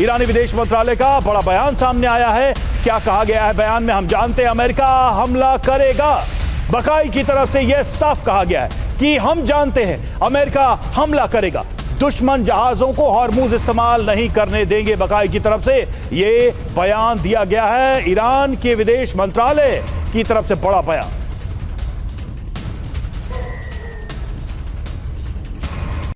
ईरानी विदेश मंत्रालय का बड़ा बयान सामने आया है। क्या कहा गया है बयान में हम जानते हैं। अमेरिका हमला करेगा। बकाई की तरफ से यह साफ कहा गया है कि हम जानते हैं अमेरिका हमला करेगा, दुश्मन जहाजों को हॉर्मुज इस्तेमाल नहीं करने देंगे। बकाई की तरफ से यह बयान दिया गया है। ईरान के विदेश मंत्रालय की तरफ से बड़ा बयान।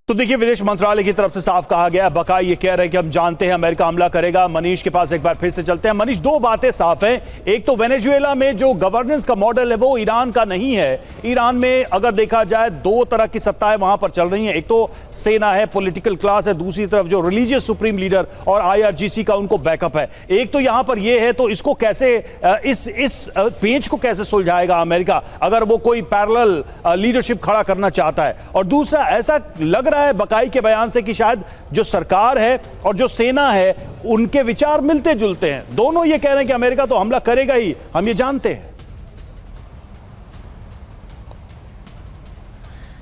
तो देखिए, विदेश मंत्रालय की तरफ से साफ कहा गया, बकाई ये कह रहे हैं कि हम जानते हैं अमेरिका हमला करेगा। मनीष के पास एक बार फिर से चलते हैं। मनीष, दो बातें साफ हैं। एक तो वेनेजुएला में जो गवर्नेंस का मॉडल है वो ईरान का नहीं है। ईरान में अगर देखा जाए दो तरह की सत्ताएं वहां पर चल रही हैं। एक तो सेना है, पॉलिटिकल क्लास है, दूसरी तरफ जो रिलीजियस सुप्रीम लीडर और आईआरजीसी का उनको बैकअप है। एक तो यहां पर यह है, तो इसको कैसे इस पेंच को कैसे सुलझाएगा अमेरिका अगर वो कोई पैरेलल लीडरशिप खड़ा करना चाहता है। और दूसरा, ऐसा लग रहा है बकाई के बयान से कि शायद जो सरकार है और जो सेना है उनके विचार मिलते जुलते हैं। दोनों ये कह रहे हैं कि अमेरिका तो हमला करेगा ही, हम ये जानते हैं।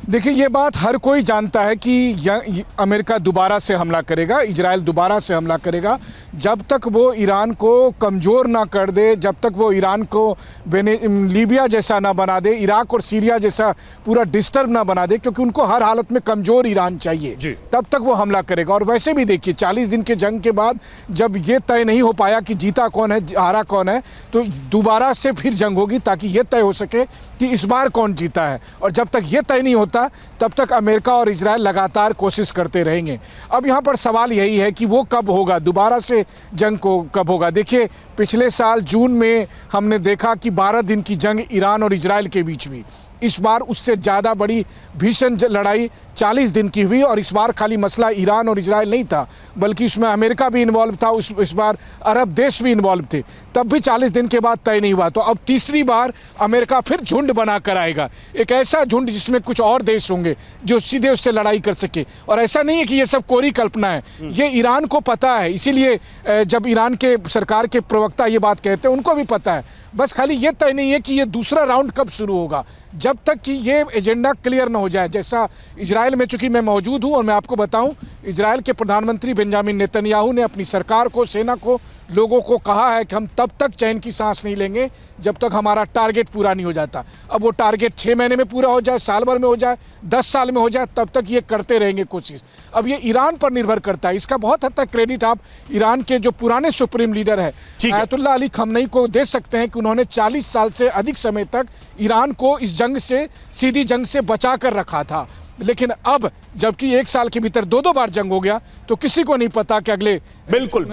देखिए, ये बात हर कोई जानता है कि अमेरिका दोबारा से हमला करेगा, इजराइल दोबारा से हमला करेगा। जब तक वो ईरान को कमज़ोर ना कर दे, जब तक वो ईरान को लीबिया जैसा ना बना दे, इराक और सीरिया जैसा पूरा डिस्टर्ब ना बना दे, क्योंकि उनको हर हालत में कमज़ोर ईरान चाहिए, तब तक वो हमला करेगा। और वैसे भी देखिए, 40 दिन के जंग के बाद जब ये तय नहीं हो पाया कि जीता कौन है हारा कौन है, तो दोबारा से फिर जंग होगी ताकि ये तय हो सके कि इस बार कौन जीता है। और जब तक ये तय नहीं होता तब तक अमेरिका और इजराइल लगातार कोशिश करते रहेंगे। अब यहाँ पर सवाल यही है कि वो कब होगा, दोबारा से जंग को कब होगा। देखिए, पिछले साल जून में हमने देखा कि 12 दिन की जंग ईरान और इजराइल के बीच हुई। इस बार उससे ज़्यादा बड़ी भीषण लड़ाई 40 दिन की हुई। और इस बार खाली मसला ईरान और इजराइल नहीं था, बल्कि उसमें अमेरिका भी इन्वॉल्व था, इस बार अरब देश भी इन्वॉल्व थे। तब भी 40 दिन के बाद तय नहीं हुआ। तो अब तीसरी बार अमेरिका फिर झुंड बना कर आएगा, एक ऐसा झुंड जिसमें कुछ और देश होंगे जो सीधे उससे लड़ाई कर सके। और ऐसा नहीं है कि ये सब कोरी कल्पना है, ये ईरान को पता है। इसीलिए जब ईरान के सरकार के प्रवक्ता ये बात कहते हैं, उनको भी पता है। बस खाली ये तय नहीं है कि ये दूसरा राउंड कब शुरू होगा। जब तक कि ये एजेंडा क्लियर ना हो जाए, जैसा इजराइल में, चूंकि मैं मौजूद हूं और मैं आपको बताऊं, इजराइल के प्रधानमंत्री बेंजामिन नेतन्याहू ने अपनी सरकार को, सेना को, लोगों को कहा है कि हम तब तक चैन की सांस नहीं लेंगे जब तक हमारा टारगेट पूरा नहीं हो जाता। अब वो टारगेट 6 महीने में पूरा हो जाए, साल भर में हो जाए, 10 साल में हो जाए, तब तक ये करते रहेंगे कोशिश। अब ये ईरान पर निर्भर करता है। इसका बहुत हद तक क्रेडिट आप ईरान के जो पुराने सुप्रीम लीडर है आयतुल्लाह अली खमनई को दे सकते हैं कि उन्होंने 40 साल से अधिक समय तक ईरान को इस जंग से, सीधी जंग से बचा कर रखा था। लेकिन अब जबकि 1 साल के भीतर 2 बार जंग हो गया, तो किसी को नहीं पता कि अगले बिल्कुल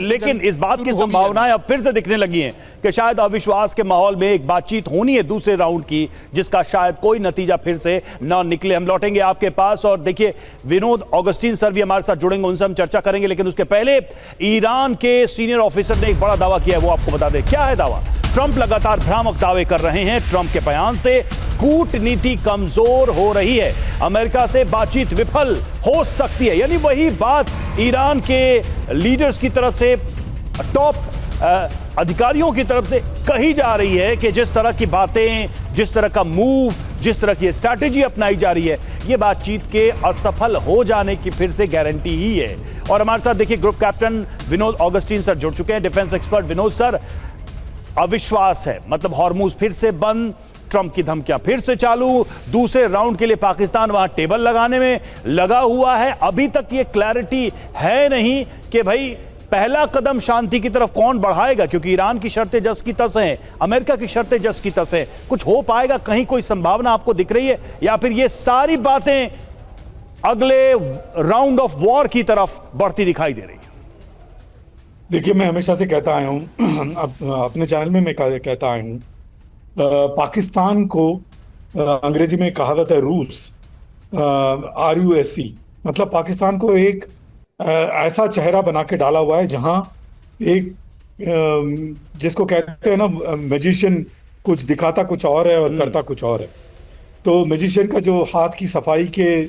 लेकिन इस बात की संभावनाएं अब फिर से दिखने लगी हैं कि शायद अविश्वास के माहौल में एक बातचीत होनी है दूसरे राउंड की, जिसका शायद कोई नतीजा फिर से ना निकले। हम लौटेंगे आपके पास और देखिए, विनोद ऑगस्टीन सर भी हमारे साथ जुड़ेंगे, उनसे हम चर्चा करेंगे। लेकिन उसके पहले ईरान के सीनियर ऑफिसर ने एक बड़ा दावा किया है, वो आपको बता दें। क्या है दावा? ट्रंप लगातार भ्रामक दावे कर रहे हैं। ट्रंप के बयान से कूटनीति कमजोर हो रही है, अमेरिका से बातचीत विफल हो सकती है। यानी वही बात ईरान के लीडर्स की तरफ से, टॉप अधिकारियों की तरफ से कही जा रही है कि जिस तरह की बातें, जिस तरह का मूव, जिस तरह की स्ट्रैटेजी अपनाई जा रही है, यह बातचीत के असफल हो जाने की फिर से गारंटी ही है। और हमारे साथ देखिए, group captain Vinod Augustine sir जुड़ चुके हैं, डिफेंस एक्सपर्ट। विनोद सर, अविश्वास है, मतलब हॉर्मुज फिर से बंद, ट्रंप की धमकियां फिर से चालू, दूसरे राउंड के लिए पाकिस्तान वहां टेबल लगाने में लगा हुआ है। अभी तक ये क्लैरिटी है नहीं कि भाई पहला कदम शांति की तरफ कौन बढ़ाएगा, क्योंकि ईरान की शर्तें जस की तस हैं, अमेरिका की शर्तें जस की तस हैं। कुछ हो पाएगा? कहीं कोई संभावना आपको दिख रही है, या फिर ये सारी बातें अगले राउंड ऑफ वॉर की तरफ बढ़ती दिखाई दे रही है? देखिए, मैं हमेशा से कहता आया हूँ, अपने चैनल में मैं कहता आया हूँ, पाकिस्तान को अंग्रेजी में कहावत है रूस, RUSC, मतलब पाकिस्तान को एक ऐसा चेहरा बना के डाला हुआ है जहां एक जिसको कहते हैं ना, मैजिशियन कुछ दिखाता कुछ और है और करता कुछ और है। तो मैजिशियन का जो हाथ की सफाई के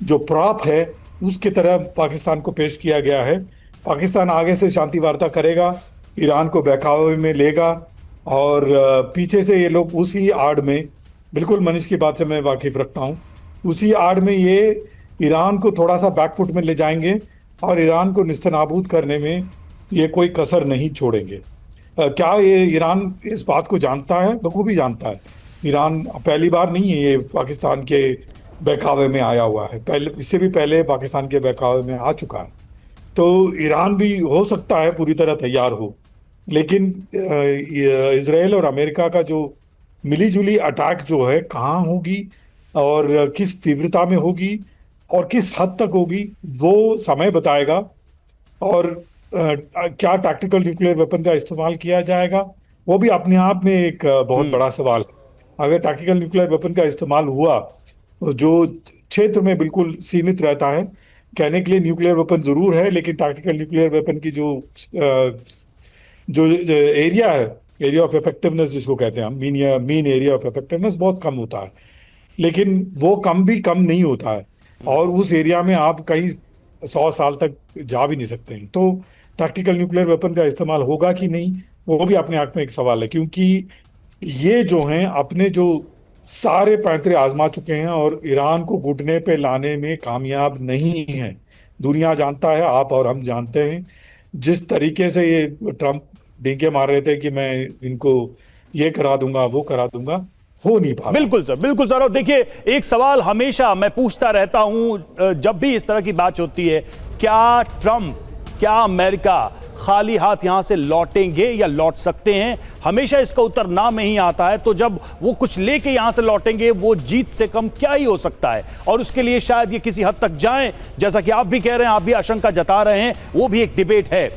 जो प्रॉप है, उसके तरह पाकिस्तान को पेश किया गया है। पाकिस्तान आगे से शांति वार्ता करेगा, ईरान को बहकावे में लेगा, और पीछे से ये लोग उसी आड़ में, बिल्कुल मनीष की बात से मैं वाकिफ रखता हूँ, उसी आड़ में ये ईरान को थोड़ा सा बैकफुट में ले जाएंगे और ईरान को निस्तनाबूद करने में ये कोई कसर नहीं छोड़ेंगे। क्या ये ईरान इस बात को जानता है? बखूबी जानता है। ईरान पहली बार नहीं है ये पाकिस्तान के बहकावे में आया हुआ है, पहले इससे भी पहले पाकिस्तान के बहकावे में आ चुका है। तो ईरान भी हो सकता है पूरी तरह तैयार हो, लेकिन इजराइल और अमेरिका का जो मिली जुली अटैक जो है कहाँ होगी और किस तीव्रता में होगी और किस हद तक होगी वो समय बताएगा। और क्या टैक्टिकल न्यूक्लियर वेपन का इस्तेमाल किया जाएगा वो भी अपने आप में एक बहुत बड़ा सवाल है। अगर टैक्टिकल न्यूक्लियर वेपन का इस्तेमाल हुआ जो क्षेत्र में बिल्कुल सीमित रहता है, कहने के लिए न्यूक्लियर वेपन जरूर है, लेकिन टैक्टिकल न्यूक्लियर वेपन की जो एरिया है, एरिया ऑफ इफेक्टिवनेस जिसको कहते हैं हम, मीन एरिया ऑफ इफेक्टिवनेस बहुत कम होता है, लेकिन वो कम भी कम नहीं होता है और उस एरिया में आप कहीं 100 साल तक जा भी नहीं सकते हैं। तो टैक्टिकल न्यूक्लियर वेपन का इस्तेमाल होगा कि नहीं वो भी अपने आप में एक सवाल है, क्योंकि ये जो हैं अपने जो सारे पैंतरे आजमा चुके हैं और ईरान को घुटने पे लाने में कामयाब नहीं है। दुनिया जानता है, आप और हम जानते हैं। जिस तरीके से ये ट्रम्प डींगे मार रहे थे कि मैं इनको ये करा दूंगा वो करा दूंगा, हो नहीं पा रहा। बिल्कुल सर। और देखिए, एक सवाल हमेशा मैं पूछता रहता हूं जब भी इस तरह की बात होती है, क्या ट्रम्प, क्या अमेरिका खाली हाथ यहां से लौटेंगे या लौट सकते हैं? हमेशा इसका उत्तर ना में ही आता है। तो जब वो कुछ लेके यहां से लौटेंगे, वो जीत से कम क्या ही हो सकता है, और उसके लिए शायद ये किसी हद तक जाएं, जैसा कि आप भी कह रहे हैं, आप भी आशंका जता रहे हैं, वो भी एक डिबेट है।